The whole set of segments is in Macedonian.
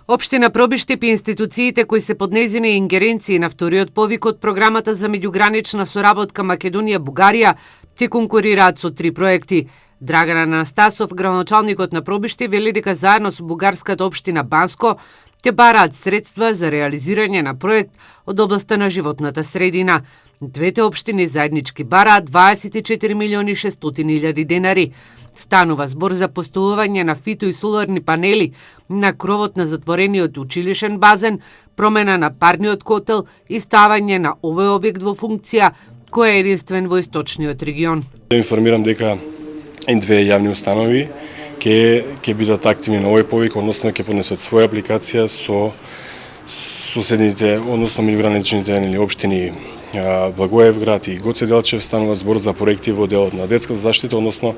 Општина Пробиштип и институциите кои се под нејзини ингеренции на вториот повик од програмата за меѓугранична соработка Македонија-Бугарија ќе конкурираат со 3 проекти. Драган Анастасов, градоначалникот на Пробишти, вели дека заедно со бугарската општина Банско ќе бараат средства за реализирање на проект од областта на животната средина. Двете општини заеднички бараат 24 милиони 600 илјади денари. Станува збор за поставување на фито и соларни панели на кровот на затворениот училишен базен, промена на парниот котел и ставање на овој објект во функција, кој е единствен во источниот регион. Информирам дека и две јавни установи ќе бидат активни на овој повик, односно ќе поднесат своја апликација со соседните, односно меѓуграничните општини Благоевград и Гоце Делчев. Станува збор за проекти во делот на детската заштита, односно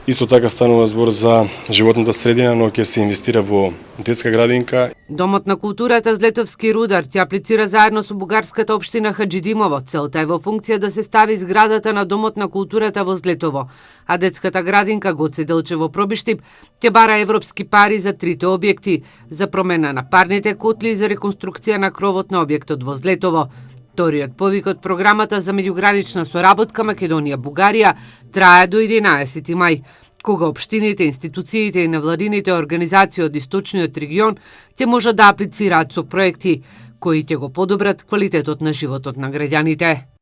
исто така станува збор за животната средина, но ќе се инвестира во детска градинка. Домот на културата Злетовски рудар ќе аплицира заедно со бугарската општина Хаџидимово. Целта е во функција да се стави зградата на Домот на културата во Злетово, а детската градинка Гоце Делчево Пробиштип ќе бара европски пари за 3 објекти, за промена на парните котли и за реконструкција на кровот на објектот во Злетово. Вториот повик од програмата за меѓугранична соработка Македонија-Бугарија трае до 11 мај, кога општините, институциите и невладините организации од источниот регион ќе можат да аплицираат со проекти кои ќе го подобрат квалитетот на животот на граѓаните.